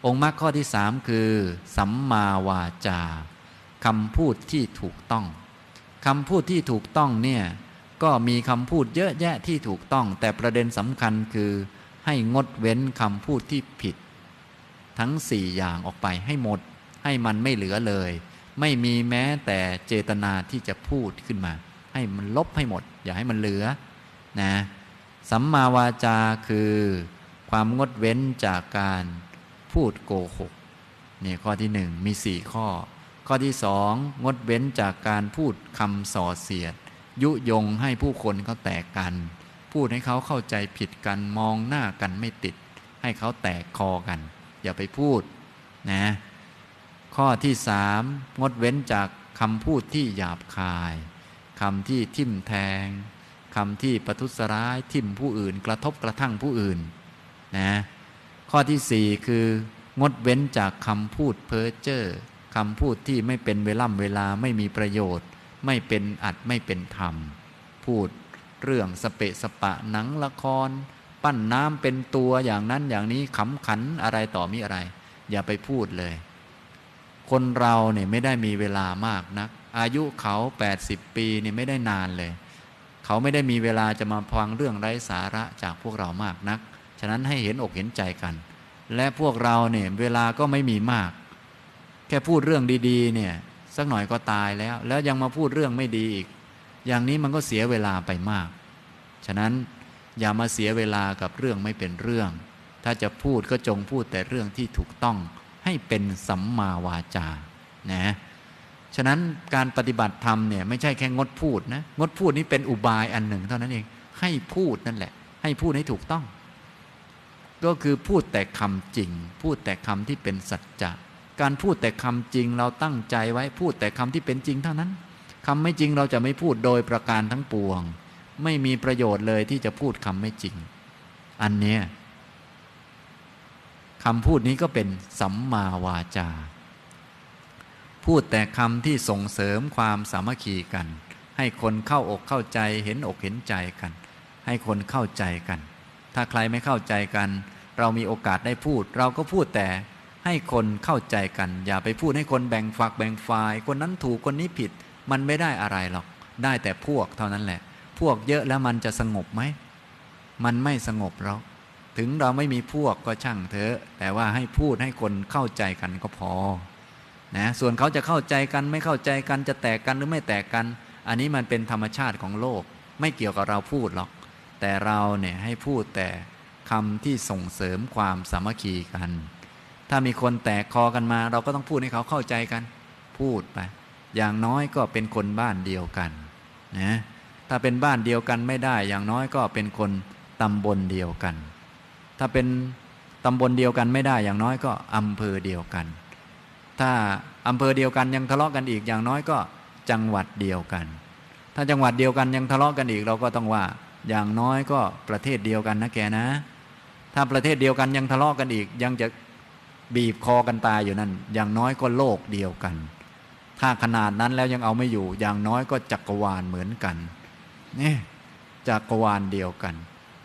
องค์มรรคข้อที่สามคือสัมมาวาจาคำพูดที่ถูกต้องคำพูดที่ถูกต้องเนี่ยก็มีคำพูดเยอะแยะที่ถูกต้องแต่ประเด็นสำคัญคือให้งดเว้นคำพูดที่ผิดทั้งสี่อย่างออกไปให้หมดให้มันไม่เหลือเลยไม่มีแม้แต่เจตนาที่จะพูดขึ้นมาให้มันลบให้หมดอย่าให้มันเหลือนะสัมมาวาจาคือความงดเว้นจากการพูดโกหกนี่ข้อที่หนึ่งมี4ข้อข้อที่สองงดเว้นจากการพูดคำส่อเสียดยุยงให้ผู้คนเขาแตกกันพูดให้เขาเข้าใจผิดกันมองหน้ากันไม่ติดให้เขาแตกคอกันอย่าไปพูดนะข้อที่สามงดเว้นจากคำพูดที่หยาบคายคำที่ทิ่มแทงคำที่ประทุษร้ายทิ่มผู้อื่นกระทบกระทั่งผู้อื่นนะข้อที่สี่คืองดเว้นจากคำพูดเพ้อเจ้อคำพูดที่ไม่เป็นเวลาไม่มีประโยชน์ไม่เป็นอัดไม่เป็นธรรมพูดเรื่องสเปะสปะหนังละครปั้นน้ำเป็นตัวอย่างนั้นอย่างนี้ขำขันอะไรต่อมีอะไรอย่าไปพูดเลยคนเราเนี่ยไม่ได้มีเวลามากนักอายุเขา80 ปีเนี่ยไม่ได้นานเลยเขาไม่ได้มีเวลาจะมาฟังเรื่องไร้สาระจากพวกเรามากนักฉะนั้นให้เห็นอกเห็นใจกันและพวกเราเนี่ยเวลาก็ไม่มีมากแค่พูดเรื่องดีๆเนี่ยสักหน่อยก็ตายแล้วยังมาพูดเรื่องไม่ดีอีกอย่างนี้มันก็เสียเวลาไปมากฉะนั้นอย่ามาเสียเวลากับเรื่องไม่เป็นเรื่องถ้าจะพูดก็จงพูดแต่เรื่องที่ถูกต้องให้เป็นสัมมาวาจานะฉะนั้นการปฏิบัติธรรมเนี่ยไม่ใช่แค่งดพูดนะงดพูดนี่เป็นอุบายอันหนึ่งเท่านั้นเองให้พูดนั่นแหละให้พูดให้ถูกต้องก็คือพูดแต่คำจริงพูดแต่คำที่เป็นสัจจะการพูดแต่คำจริงเราตั้งใจไว้พูดแต่คำที่เป็นจริงเท่านั้นคำไม่จริงเราจะไม่พูดโดยประการทั้งปวงไม่มีประโยชน์เลยที่จะพูดคำไม่จริงอันเนี้ยคำพูดนี้ก็เป็นสัมมาวาจาพูดแต่คำที่ส่งเสริมความสามัคคีกันให้คนเข้าอกเข้าใจเห็นอกเห็นใจกันให้คนเข้าใจกันถ้าใครไม่เข้าใจกันเรามีโอกาสได้พูดเราก็พูดแต่ให้คนเข้าใจกันอย่าไปพูดให้คนแบ่งฝักแบ่งฝ่ายคนนั้นถูกคนนี้ผิดมันไม่ได้อะไรหรอกได้แต่พวกเท่านั้นแหละพวกเยอะแล้วมันจะสงบไหมมันไม่สงบหรอกถึงเราไม่มีพวกก็ช่างเถอะแต่ว่าให้พูดให้คนเข้าใจกันก็พอนะส่วนเขาจะเข้าใจกันไม่เข้าใจกันจะแตกกันหรือไม่แตกกันอันนี้มันเป็นธรรมชาติของโลกไม่เกี่ยวกับเราพูดหรอกแต่เราเนี่ยให้พูดแต่คำที่ส่งเสริมความสามัคคีกันถ้ามีคนแตกคอกันมาเราก็ต้องพูดให้เขาเข้าใจกันพูดไปอย่างน้อยก็เป็นคนบ้านเดียวกันนะถ้าเป็นบ้านเดียวกันไม่ได้อย่างน้อยก็เป็นคนตำบลเดียวกันถ้าเป็นตำบลเดียวกันไม่ได้อย่างน้อยก็อำเภอเดียวกันถ้าอำเภอเดียวกันยังทะเลาะกันอีกอย่างน้อยก็จังหวัดเดียวกันถ้าจังหวัดเดียวกันยังทะเลาะกันอีกเราก็ต้องว่าอย่างน้อยก็ประเทศเดียวกันนะแกนะถ้าประเทศเดียวกันยังทะเลาะกันอีกยังจะบีบคอกันตายอยู่นั่นอย่างน้อยก็โลกเดียวกันถ้าขนาดนั้นแล้วยังเอาไม่อยู่อย่างน้อยก็จักรวาลเหมือนกันนี่จักรวาลเดียวกัน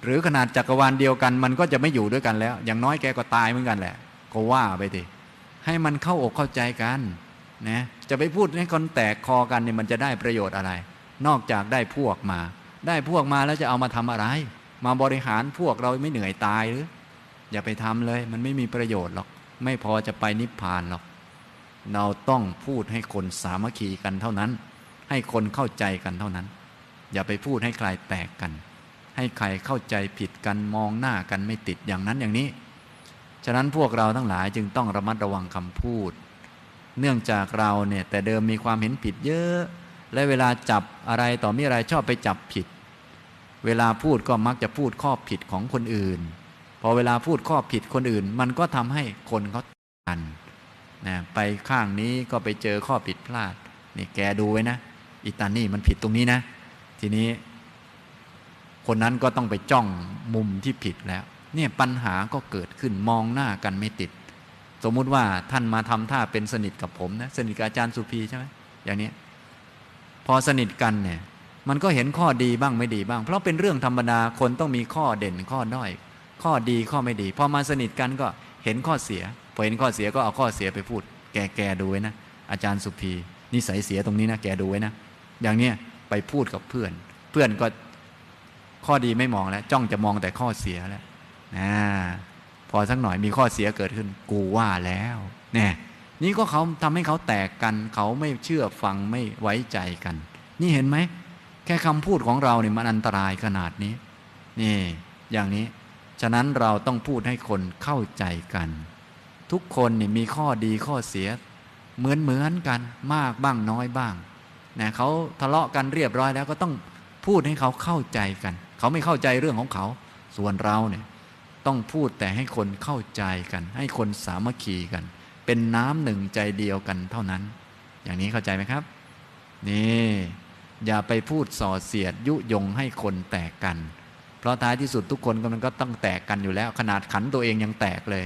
หรือขนาดจักรวาลเดียวกันมันก็จะไม่อยู่ด้วยกันแล้วอย่างน้อยแกก็ตายเหมือนกันแหละก็ว่าไปดิให้มันเข้าอกเข้าใจกันนะจะไปพูดให้คนแตกคอกันเนี่ยมันจะได้ประโยชน์อะไรนอกจากได้พวกมาแล้วจะเอามาทำอะไรมาบริหารพวกเราไม่เหนื่อยตายหรืออย่าไปทำเลยมันไม่มีประโยชน์หรอกไม่พอจะไปนิพพานหรอกเราต้องพูดให้คนสามัคคีกันเท่านั้นให้คนเข้าใจกันเท่านั้นอย่าไปพูดให้ใครแตกกันให้ใครเข้าใจผิดกันมองหน้ากันไม่ติดอย่างนั้นอย่างนี้ฉะนั้นพวกเราทั้งหลายจึงต้องระมัดระวังคำพูดเนื่องจากเราเนี่ยแต่เดิมมีความเห็นผิดเยอะและเวลาจับอะไรต่อมีอะไรชอบไปจับผิดเวลาพูดก็มักจะพูดข้อผิดของคนอื่นพอเวลาพูดข้อผิดคนอื่นมันก็ทำให้คนเขากันนะไปข้างนี้ก็ไปเจอข้อผิดพลาดนี่แกดูไว้นะอิตานี่มันผิดตรงนี้นะทีนี้คนนั้นก็ต้องไปจ้องมุมที่ผิดแล้วเนี่ยปัญหาก็เกิดขึ้นมองหน้ากันไม่ติดสมมุติว่าท่านมาทำท่าเป็นสนิทกับผมนะสนิทกับอาจารย์สุภีใช่ไหมอย่างนี้พอสนิทกันเนี่ยมันก็เห็นข้อดีบ้างไม่ดีบ้างเพราะเป็นเรื่องธรรมดาคนต้องมีข้อเด่นข้อด้อยข้อดีข้อไม่ดีพอมาสนิทกันก็ เห็นข้อเสียพอเห็นข้อเสียก็เอาข้อเสียไปพูดแกดูไว้นะอาจารย์สุภีนิสัยเสียตรงนี้นะแกดูไว้นะอย่างเนี้ยไปพูดกับเพื่อนเพื่อนก็ข้อดีไม่มองแล้วจ้องจะมองแต่ข้อเสียแล้วพอสักหน่อยมีข้อเสียเกิดขึ้นกูว่าแล้วเนี่ยนี่ก็เขาทำให้เขาแตกกันเขาไม่เชื่อฟังไม่ไว้ใจกันนี่เห็นไหมแค่คำพูดของเราเนี่ยมันอันตรายขนาดนี้นี่อย่างนี้ฉะนั้นเราต้องพูดให้คนเข้าใจกันทุกคนนี่มีข้อดีข้อเสียเหมือนกันมากบ้างน้อยบ้างนะเขาทะเลาะกันเรียบร้อยแล้วก็ต้องพูดให้เขาเข้าใจกันเขาไม่เข้าใจเรื่องของเขาส่วนเราเนี่ยต้องพูดแต่ให้คนเข้าใจกันให้คนสามัคคีกันเป็นน้ำหนึ่งใจเดียวกันเท่านั้นอย่างนี้เข้าใจไหมครับนี่อย่าไปพูดส่อเสียดยุยงให้คนแตกกันเพราะท้ายที่สุดทุกคนมันก็ต้องแตกกันอยู่แล้วขนาดขันตัวเองยังแตกเลย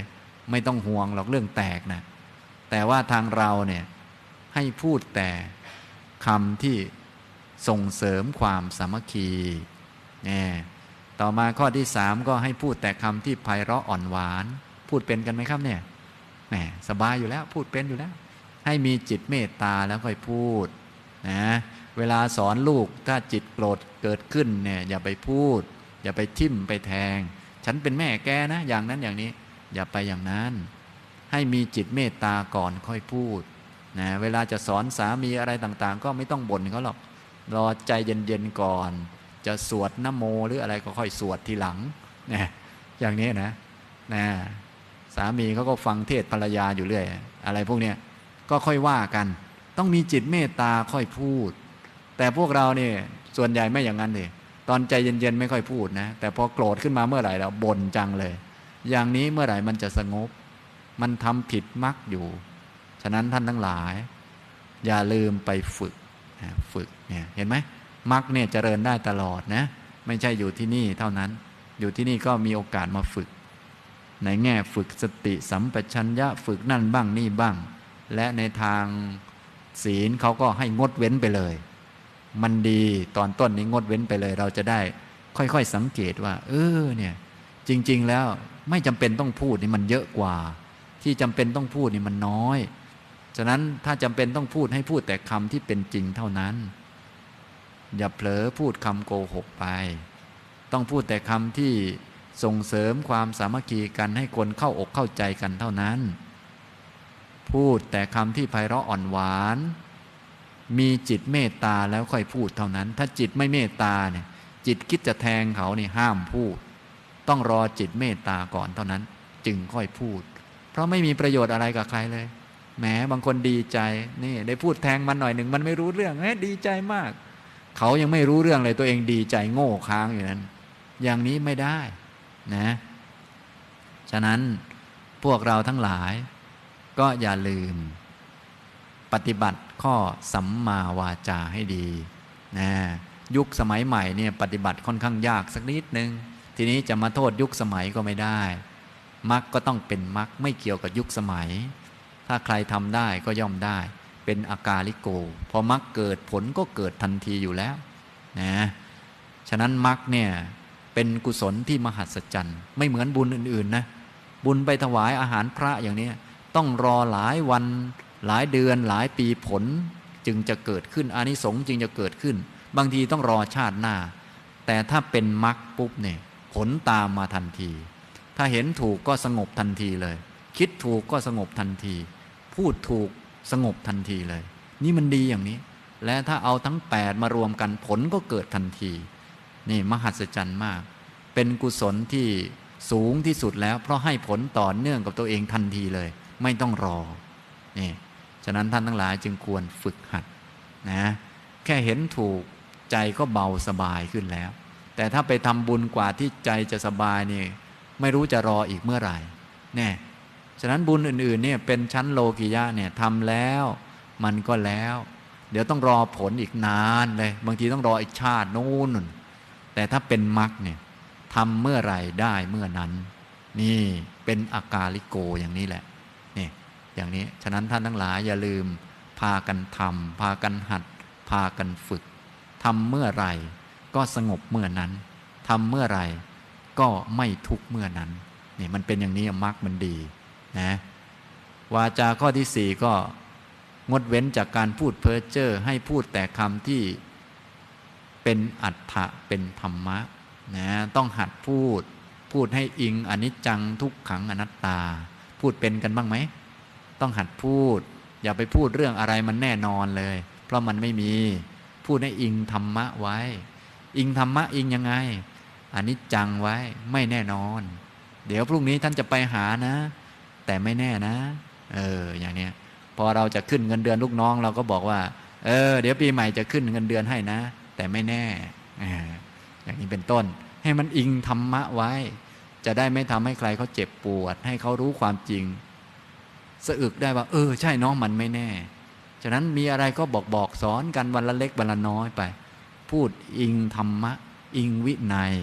ไม่ต้องห่วงหรอกเรื่องแตกนะแต่ว่าทางเราเนี่ยให้พูดแต่คำที่ส่งเสริมความสามัคคีเนี่ยต่อมาข้อที่3ก็ให้พูดแต่คำที่ไพเราะอ่อนหวานพูดเป็นกันไหมครับเนี่ยแหมสบายอยู่แล้วพูดเป็นอยู่แล้วให้มีจิตเมตตาแล้วค่อยพูดนะเวลาสอนลูกถ้าจิตโกรธเกิดขึ้นเนี่ยอย่าไปพูดอย่าไปทิ่มไปแทงฉันเป็นแม่แกนะอย่างนั้นอย่างนี้อย่าไปอย่างนั้นให้มีจิตเมตตาก่อนค่อยพูดนะเวลาจะสอนสามีอะไรต่างๆก็ไม่ต้องบ่นเขาหรอกรอใจเย็นๆก่อนจะสวดนะโมหรืออะไรก็ค่อยสวดทีหลังนะอย่างนี้นะสามีเขาก็ฟังเทศภรรยาอยู่เรื่อยอะไรพวกเนี้ยก็ค่อยว่ากันต้องมีจิตเมตตาค่อยพูดแต่พวกเราเนี่ยส่วนใหญ่ไม่อย่างนั้นเลยตอนใจเย็นๆไม่ค่อยพูดนะแต่พอโกรธขึ้นมาเมื่อไหร่เราบ่นจังเลยอย่างนี้เมื่อไหร่มันจะสงบมันทำผิดมรรคอยู่ฉะนั้นท่านทั้งหลายอย่าลืมไปฝึกเนี่ยเห็นไหมมรรคเนี่ยเจริญได้ตลอดนะไม่ใช่อยู่ที่นี่เท่านั้นอยู่ที่นี่ก็มีโอกาสมาฝึกในแง่ฝึกสติสัมปชัญญะฝึกนั่นบ้างนี่บ้างและในทางศีลเขาก็ให้งดเว้นไปเลยมันดีตอนต้นนี้งดเว้นไปเลยเราจะได้ค่อยๆสังเกตว่าเนี่ยจริงๆแล้วไม่จำเป็นต้องพูดนี่มันเยอะกว่าที่จำเป็นต้องพูดนี่มันน้อยฉะนั้นถ้าจำเป็นต้องพูดให้พูดแต่คำที่เป็นจริงเท่านั้นอย่าเผลอพูดคำโกหกไปต้องพูดแต่คำที่ส่งเสริมความสามัคคีกันให้คนเข้าอกเข้าใจกันเท่านั้นพูดแต่คำที่ไพเราะอ่อนหวานมีจิตเมตตาแล้วค่อยพูดเท่านั้นถ้าจิตไม่เมตตาเนี่ยจิตคิดจะแทงเขานี่ห้ามพูดต้องรอจิตเมตตาก่อนเท่านั้นจึงค่อยพูดเพราะไม่มีประโยชน์อะไรกับใครเลยแหมบางคนดีใจนี่ได้พูดแทงมันหน่อยหนึ่งมันไม่รู้เรื่องดีใจมากเขายังไม่รู้เรื่องเลยตัวเองดีใจโง่ค้างอยู่นั้นอย่างนี้ไม่ได้นะฉะนั้นพวกเราทั้งหลายก็อย่าลืมปฏิบัติข้อสัมมาวาจาให้ดีนะยุคสมัยใหม่เนี่ยปฏิบัติค่อนข้างยากสักนิดนึงทีนี้จะมาโทษยุคสมัยก็ไม่ได้มรรคก็ต้องเป็นมรรคไม่เกี่ยวกับยุคสมัยถ้าใครทำได้ก็ย่อมได้เป็นอากาลิโกพอมรรคเกิดผลก็เกิดทันทีอยู่แล้วนะฉะนั้นมรรคเนี่ยเป็นกุศลที่มหัศจรรย์ไม่เหมือนบุญอื่นๆนะบุญไปถวายอาหารพระอย่างนี้ต้องรอหลายวันหลายเดือนหลายปีผลจึงจะเกิดขึ้นอานิสงส์จึงจะเกิดขึ้นบางทีต้องรอชาติหน้าแต่ถ้าเป็นมรรคปุ๊บเนี่ยผลตามมาทันทีถ้าเห็นถูกก็สงบทันทีเลยคิดถูกก็สงบทันทีพูดถูกสงบทันทีเลยนี่มันดีอย่างนี้และถ้าเอาทั้ง8มารวมกันผลก็เกิดทันทีนี่มหัศจรรย์มากเป็นกุศลที่สูงที่สุดแล้วเพราะให้ผลต่อเนื่องกับตัวเองทันทีเลยไม่ต้องรอนี่ฉะนั้นท่านทั้งหลายจึงควรฝึกหัดนะแค่เห็นถูกใจก็เบาสบายขึ้นแล้วแต่ถ้าไปทำบุญกว่าที่ใจจะสบายนี่ไม่รู้จะรออีกเมื่อไหร่แน่ฉะนั้นบุญอื่นๆเนี่ยเป็นชั้นโลกิยะเนี่ยทำแล้วมันก็แล้วเดี๋ยวต้องรอผลอีกนานเลยบางทีต้องรออีกชาตินู้นแต่ถ้าเป็นมรรคเนี่ยทำเมื่อไหร่ได้เมื่อนั้นนี่เป็นอากาลิโกอย่างนี้แหละนี่อย่างนี้ฉะนั้นท่านทั้งหลายอย่าลืมพากันทำพากันหัดพากันฝึกทำเมื่อไหร่ก็สงบเมื่อนั้นทำเมื่อไหร่ก็ไม่ทุกข์เมื่อนั้นนี่มันเป็นอย่างนี้มรรคมันดี นะวาจาข้อที่สี่ก็งดเว้นจากการพูดเพ้อเจ้อให้พูดแต่คำที่เป็นอัตถะเป็นธรรมะนะต้องหัดพูดให้อิงอนิจจังทุกขังอนัตตาพูดเป็นกันบ้างไหมต้องหัดพูดอย่าไปพูดเรื่องอะไรมันแน่นอนเลยเพราะมันไม่มีพูดให้อิงธรรมะไว้อิงธรรมะอิงยังไงอนิจจังไว้ไม่แน่นอนเดี๋ยวพรุ่งนี้ท่านจะไปหานะแต่ไม่แน่นะอย่างเนี้ยพอเราจะขึ้นเงินเดือนลูกน้องเราก็บอกว่าเดี๋ยวปีใหม่จะขึ้นเงินเดือนให้นะแต่ไม่แน่อย่างนี้เป็นต้นให้มันอิงธรรมะไว้จะได้ไม่ทำให้ใครเขาเจ็บปวดให้เขารู้ความจริงสะอึกได้ว่าใช่น้องมันไม่แน่ฉะนั้นมีอะไรก็บอกสอนกันวันละเล็กวันละน้อยไปพูดอิงธรรมะอิงวินัย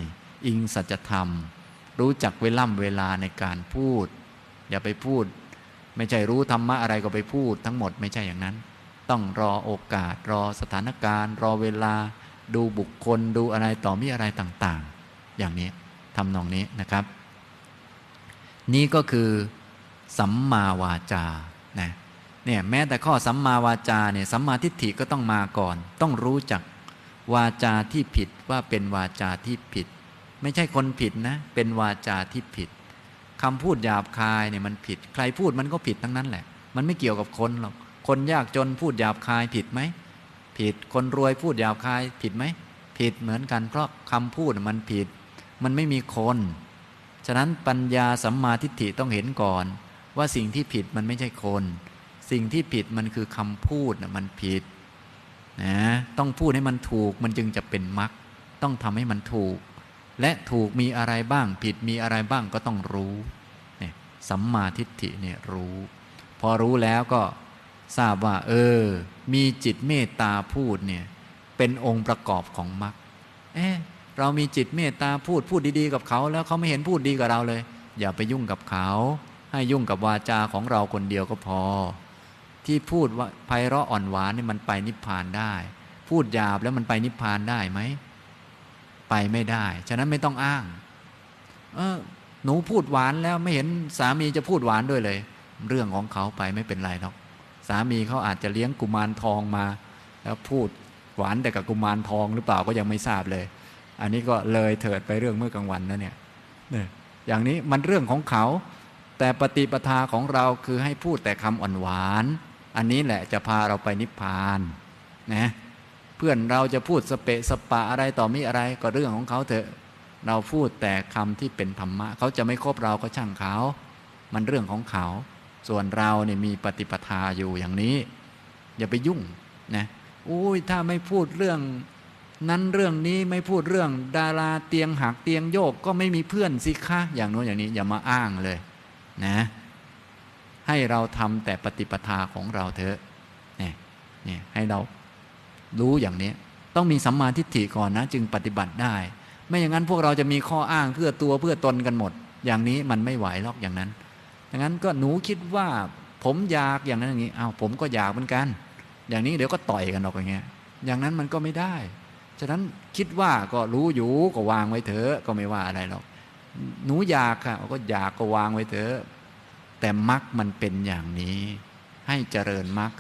อิงสัจธรรมรู้จักเวลาในการพูดอย่าไปพูดไม่ใช่รู้ธรรมะอะไรก็ไปพูดทั้งหมดไม่ใช่อย่างนั้นต้องรอโอกาสรอสถานการณ์รอเวลาดูบุคคลดูอะไรต่อมีอะไรต่างๆอย่างนี้ทำนองนี้นะครับนี่ก็คือสัมมาวาจาเนี่ยแม้แต่ข้อสัมมาวาจาเนี่ยสัมมาทิฏฐิก็ต้องมาก่อนต้องรู้จักวาจาที่ผิดว่าเป็นวาจาที่ผิดไม่ใช่คนผิดนะเป็นวาจาที่ผิดคำพูดหยาบคายเนี่ยมันผิดใครพูดมันก็ผิดทั้งนั้นแหละมันไม่เกี่ยวกับคนหรอกคนยากจนพูดหยาบคายผิดไหมผิดคนรวยพูดหยาบคายผิดไหมผิดเหมือนกันเพราะคำพูดมันผิดมันไม่มีคนฉะนั้นปัญญาสัมมาทิฏฐิต้องเห็นก่อนว่าสิ่งที่ผิดมันไม่ใช่คนสิ่งที่ผิดมันคือคำพูดมันผิดนะต้องพูดให้มันถูกมันจึงจะเป็นมรรคต้องทำให้มันถูกและถูกมีอะไรบ้างผิดมีอะไรบ้างก็ต้องรู้เนี่ยสัมมาทิฏฐิเนี่ยรู้พอรู้แล้วก็ทราบว่ามีจิตเมตตาพูดเนี่ยเป็นองค์ประกอบของมรรคเรามีจิตเมตตาพูดดีๆกับเขาแล้วเขาไม่เห็นพูดดีกับเราเลยอย่าไปยุ่งกับเขาให้ยุ่งกับวาจาของเราคนเดียวก็พอที่พูดว่าไพเราะอ่อนหวานนี่มันไปนิพพานได้พูดหยาบแล้วมันไปนิพพานได้ไหมไปไม่ได้ฉะนั้นไม่ต้องอ้างหนูพูดหวานแล้วไม่เห็นสามีจะพูดหวานด้วยเลยเรื่องของเขาไปไม่เป็นไรหรอกสามีเขาอาจจะเลี้ยงกุมารทองมาแล้วพูดหวานแต่กับกุมารทองหรือเปล่าก็ยังไม่ทราบเลยอันนี้ก็เลยเถิดไปเรื่องเมื่อกลางวันนะเนี่ยอย่างนี้มันเรื่องของเขาแต่ปฏิปทาของเราคือให้พูดแต่คำอ่อนหวานอันนี้แหละจะพาเราไปนิพพานนะเพื่อนเราจะพูดสเปะสปะอะไรต่อมีอะไรก็เรื่องของเขาเถอะเราพูดแต่คำที่เป็นธรรมะเขาจะไม่คบเราก็ช่างเขามันเรื่องของเขาส่วนเราเนี่ยมีปฏิปทาอยู่อย่างนี้อย่าไปยุ่งนะถ้าไม่พูดเรื่องนั้นเรื่องนี้ไม่พูดเรื่องดาราเตียงหักเตียงโยกก็ไม่มีเพื่อนสิคะอย่างโน้นอย่างนี้อย่ามาอ้างเลยนะให้เราทำแต่ปฏิปทาของเราเถอะเนี่ยให้เรารู้อย่างนี้ต้องมีสัมมาทิฏฐิก่อนนะจึงปฏิบัติได้ไม่อย่างนั้นพวกเราจะมีข้ออ้างเพื่อตัวเพื่อตนกันหมดอย่างนี้มันไม่ไหวหรอกอย่างนั้นดังนั้นก็หนูคิดว่าผมอยากอย่างนั้นอย่างนี้ผมก็อยากเหมือนกันอย่างนี้เดี๋ยวก็ต่อยกันออกอย่างเงี้ยอย่างนั้นมันก็ไม่ได้ฉะนั้นคิดว่าก็รู้อยู่ก็วางไว้เถอะก็ไม่ว่าอะไรหรอกหนูอยากค่ะก็อยากก็วางไว้เถอะแต่มรรคมันเป็นอย่างนี้ให้เจริญมรรค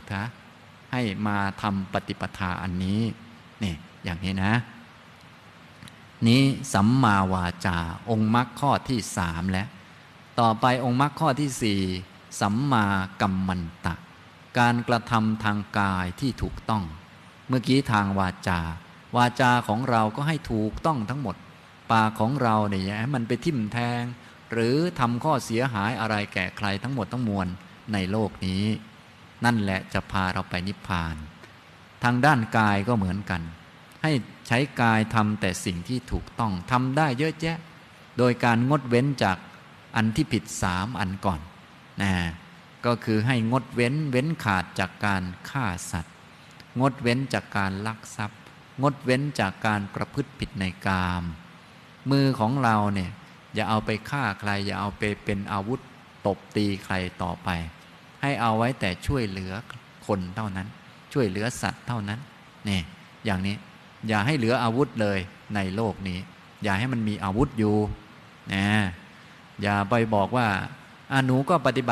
ให้มาทำปฏิปทาอันนี้นี่อย่างนี้นะนี้สัมมาวาจาองค์มรรคข้อที่3แล้วต่อไปองค์มรรคข้อที่4สัมมากัมมันตะการกระทำทางกายที่ถูกต้องเมื่อกี้ทางวาจาของเราก็ให้ถูกต้องทั้งหมดปากของเราเนี่ยให้มันไปทิ่มแทงหรือทำข้อเสียหายอะไรแก่ใครทั้งหมดทั้งมวลในโลกนี้นั่นแหละจะพาเราไปนิพพานทางด้านกายก็เหมือนกันให้ใช้กายทำแต่สิ่งที่ถูกต้องทำได้เยอะแยะโดยการงดเว้นจากอันที่ผิด3อันก่อนก็คือให้งดเว้นขาดจากการฆ่าสัตว์งดเว้นจากการลักทรัพย์งดเว้นจากการประพฤติผิดในกามมือของเราเนี่ยอย่าเอาไปฆ่าใครอย่าเอาไปเป็นอาวุธตบตีใครต่อไปให้เอาไว้แต่ช่วยเหลือคนเท่านั้นช่วยเหลือสัตว์เท่านั้นนี่อย่างนี้อย่าให้เหลืออาวุธเลยในโลกนี้อย่าให้มันมีอาวุธอยู่อย่าไปบอกว่าหนูก็ปฏิบัติ